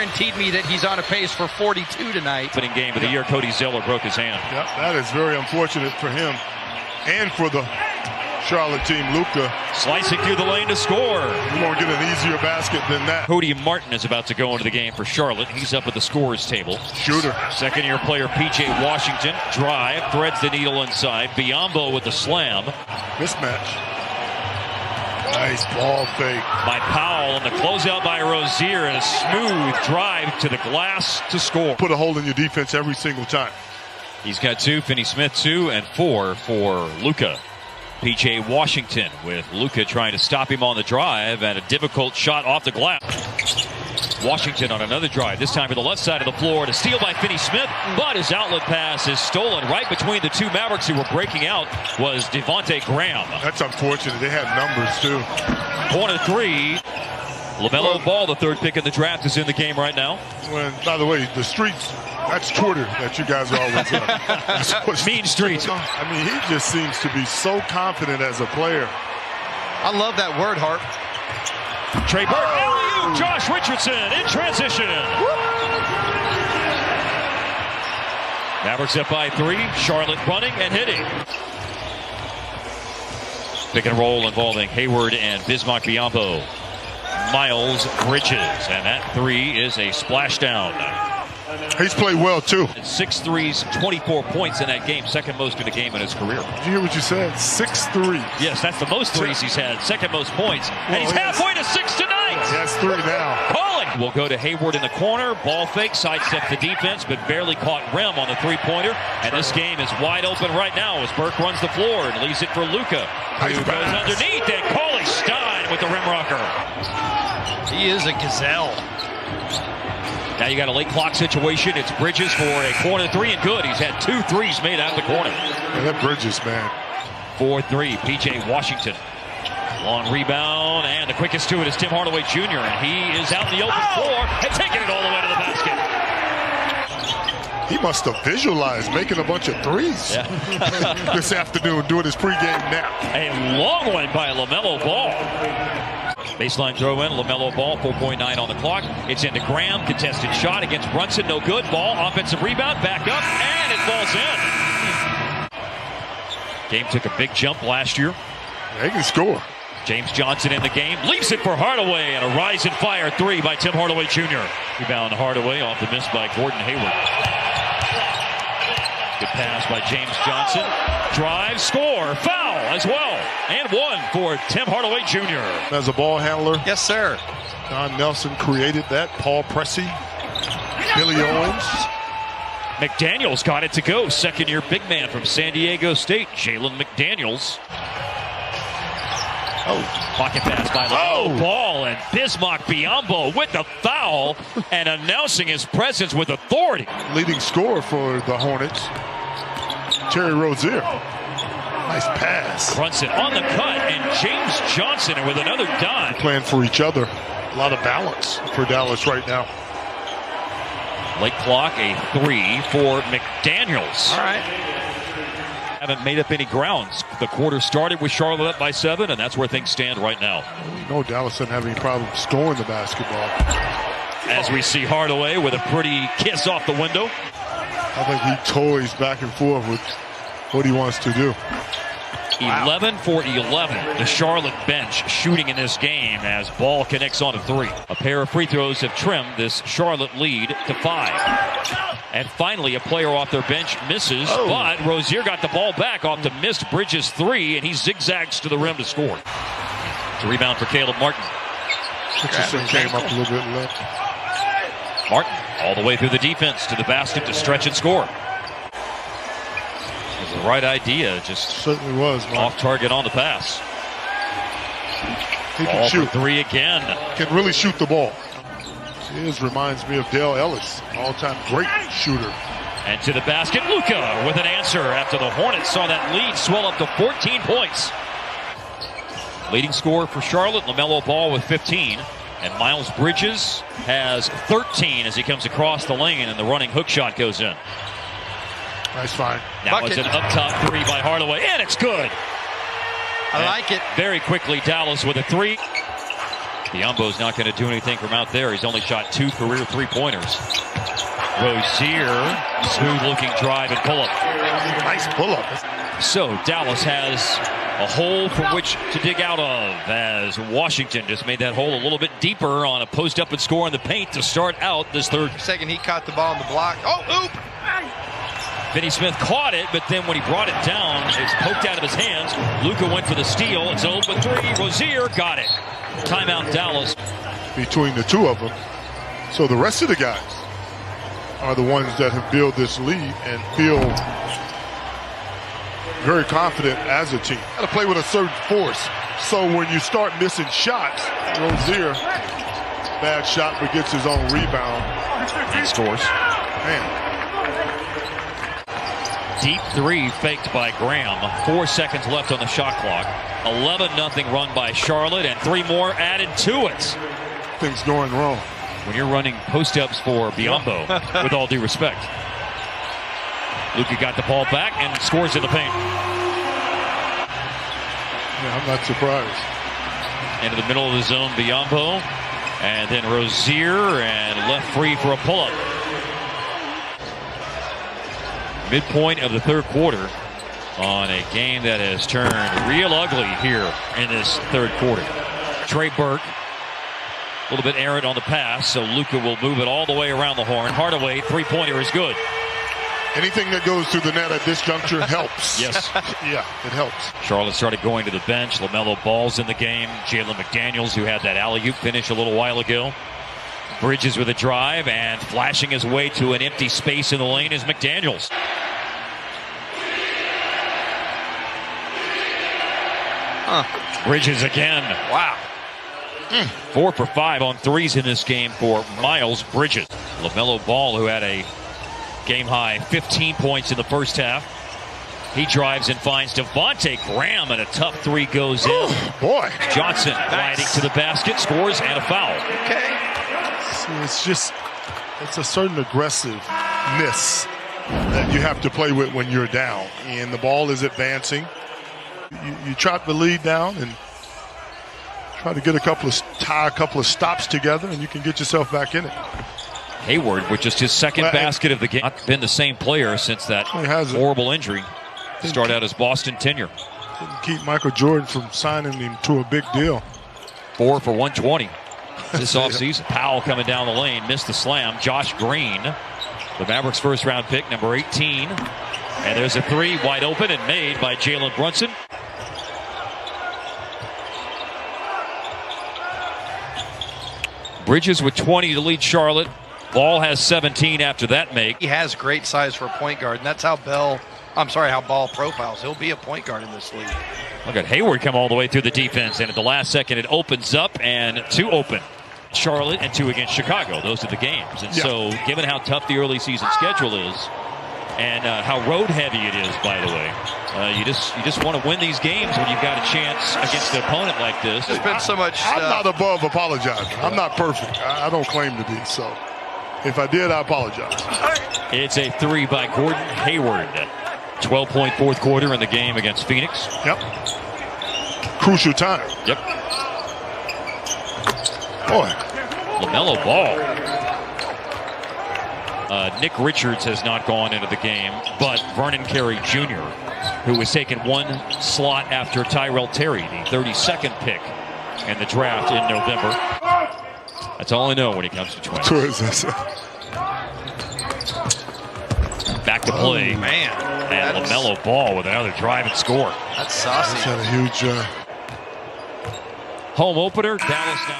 Guaranteed me that he's on a pace for 42 tonight. Opening game of the year, Cody Zeller broke his hand. Yep, that is very unfortunate for him and for the Charlotte team. Luka slicing through the lane to score. You won't get an easier basket than that. Cody Martin is about to go into the game for Charlotte. He's up at the scorers table. Shooter. Second-year player P.J. Washington. Drive, threads the needle inside. Biyombo with the slam. Mismatch. Nice ball fake. By Powell, and the closeout by Rozier, and a smooth drive to the glass to score. Put a hole in your defense every single time. He's got 2, Finney-Smith 2, and 4 for Luka. P.J. Washington with Luka trying to stop him on the drive, and a difficult shot off the glass. Washington on another drive, this time to the left side of the floor, to steal by Finney-Smith, but his outlet pass is stolen. Right between the two Mavericks who were breaking out was Devontae Graham. That's unfortunate. They had numbers, too. Corner 3. LaMelo Ball, the third pick in the draft, is in the game right now. When, by the way, the streets, that's Twitter that you guys are always Mean streets. I mean, he just seems to be so confident as a player. I love that word, Harp. Trey Burke, alley-oop, Josh Richardson in transition. Mavericks up by 3. Charlotte running and hitting. Pick and roll involving Hayward and Bismack Biyombo. Miles Bridges, and that 3 is a splashdown. He's played well, too. 6 threes, 24 points in that game, second most in a game in his career. Did you hear what you said? 6 threes. Yes, that's the most threes he's had, second most points. And he's halfway to 6 tonight. He has 3 now. Calling. We'll go to Hayward in the corner. Ball fake, sidestep the defense, but barely caught rim on the three-pointer. And this game is wide open right now as Burke runs the floor and leaves it for Luka, who goes underneath, and Cauley Stein with the rim rocker. He is a gazelle. Now you got a late clock situation. It's Bridges for a corner 3, and good. He's had 2 threes made out of the corner. Yeah, that Bridges, man. 4-3, P.J. Washington. Long rebound, and the quickest to it is Tim Hardaway Jr., and he is out in the open floor and taking it all the way to the basket. He must have visualized making a bunch of threes this afternoon doing his pregame nap. A long one by LaMelo Ball. Baseline throw in, LaMelo Ball, 4.9 on the clock. It's into Graham, contested shot against Brunson, no good. Ball, offensive rebound, back up, and it falls in. Game took a big jump last year. They can score. James Johnson in the game, leaves it for Hardaway, and a rise and fire 3 by Tim Hardaway Jr. Rebound Hardaway off the miss by Gordon Hayward. Good pass by James Johnson. Drive, score, foul as well. And 1 for Tim Hardaway Jr. As a ball handler. Yes, sir. Don Nelson created that. Paul Pressey. Billy Owens. McDaniels got it to go. Second-year big man from San Diego State, Jalen McDaniels. Pocket pass by LaMelo Ball, and Bismack Biyombo with the foul and announcing his presence with authority. Leading scorer for the Hornets, Terry Rozier. Nice pass. Brunson on the cut, and James Johnson with another dime. Playing for each other. A lot of balance for Dallas right now. Late clock, a 3 for McDaniels. All right. Haven't made up any grounds. The quarter started with Charlotte up by 7, and that's where things stand right now. No, Dallas doesn't have any problem scoring the basketball. As we see Hardaway with a pretty kiss off the window. I think he toys back and forth with what he wants to do. 11 for 11. The Charlotte bench shooting in this game as Ball connects on a 3. A pair of free throws have trimmed this Charlotte lead to 5. And finally, a player off their bench misses, but Rozier got the ball back off the missed Bridges 3, and he zigzags to the rim to score. It's a rebound for Caleb Martin. Richardson came up a little bit left. Martin all the way through the defense to the basket to stretch and score. It was the right idea, just certainly was, man. Off target on the pass. He can Ball shoot. for 3 again. Can really shoot the ball. Reminds me of Dale Ellis, all-time great shooter. And to the basket, Luka with an answer after the Hornets saw that lead swell up to 14 points. Leading scorer for Charlotte, LaMelo Ball with 15. And Miles Bridges has 13 as he comes across the lane, and the running hook shot goes in. Nice find. Now it's an up-top 3 by Hardaway, and it's good. I like it. Very quickly, Dallas with a 3. Biombo's not going to do anything from out there. He's only shot 2 career three-pointers. Rozier, smooth-looking drive and pull-up. Nice pull-up. So Dallas has a hole from which to dig out of, as Washington just made that hole a little bit deeper on a post-up and score in the paint to start out this third. Second, he caught the ball on the block. Oh, oop! Finney Smith caught it, but then when he brought it down, it's poked out of his hands. Luka went for the steal. It's an open three. Rozier got it. Timeout, Dallas. Between the two of them. So the rest of the guys are the ones that have built this lead and feel very confident as a team. Got to play with a certain force. So when you start missing shots, Rozier, bad shot, but gets his own rebound. He scores. Man. Deep three faked by Graham. 4 seconds left on the shot clock. 11-0 run by Charlotte, and 3 more added to it. Things going wrong. When you're running post-ups for Biombo, with all due respect. Luka got the ball back and scores in the paint. Yeah, I'm not surprised. Into the middle of the zone, Biombo. And then Rozier, and left free for a pull-up. Midpoint of the third quarter on a game that has turned real ugly here in this third quarter. Trey Burke, a little bit errant on the pass, so Luka will move it all the way around the horn. Hardaway, three-pointer is good. Anything that goes through the net at this juncture helps. Yes. Yeah, it helps. Charlotte started going to the bench. LaMelo Ball's in the game. Jalen McDaniels, who had that alley-oop finish a little while ago. Bridges with a drive, and flashing his way to an empty space in the lane is McDaniels. Bridges again. Wow. 4 for 5 on threes in this game for Miles Bridges. LaMelo Ball, who had a game-high 15 points in the first half. He drives and finds Devontae Graham, and a tough three goes in. Oh, boy. Johnson gliding to the basket, scores, and a foul. Okay. See, it's a certain aggressiveness that you have to play with when you're down. And the ball is advancing. You trot the lead down and try to get tie a couple of stops together, and you can get yourself back in it. Hayward with just his second basket of the game. Not been the same player since that horrible injury. Start out his Boston tenure. Didn't keep Michael Jordan from signing him to a big deal. 4 for 120 this offseason. Powell coming down the lane, missed the slam. Josh Green, the Mavericks first-round pick, number 18. And there's a three wide open and made by Jalen Brunson. Bridges with 20 to lead Charlotte. Ball has 17 after that make. He has great size for a point guard, and that's how Ball profiles. He'll be a point guard in this league. Look at Hayward come all the way through the defense, and at the last second it opens up, and 2 open. Charlotte and 2 against Chicago. Those are the games. And so given how tough the early season schedule is, and how road heavy it is, by the way, you just want to win these games when you've got a chance against an opponent like this. There's been so much I'm not above apologizing. I'm not perfect. I don't claim to be. So if I did, I apologize. It's a three by Gordon Hayward. 12-point fourth quarter in the game against Phoenix. Yep. Crucial time. Yep. Boy. LaMelo Ball. Nick Richards has not gone into the game, but Vernon Carey Jr., who was taken 1 slot after Tyrell Terry, the 32nd pick in the draft in November. That's all I know when it comes to twins. Back to play. Oh, man. And LaMelo Ball with another drive and score. That's saucy. That's had a huge home opener. Dallas now.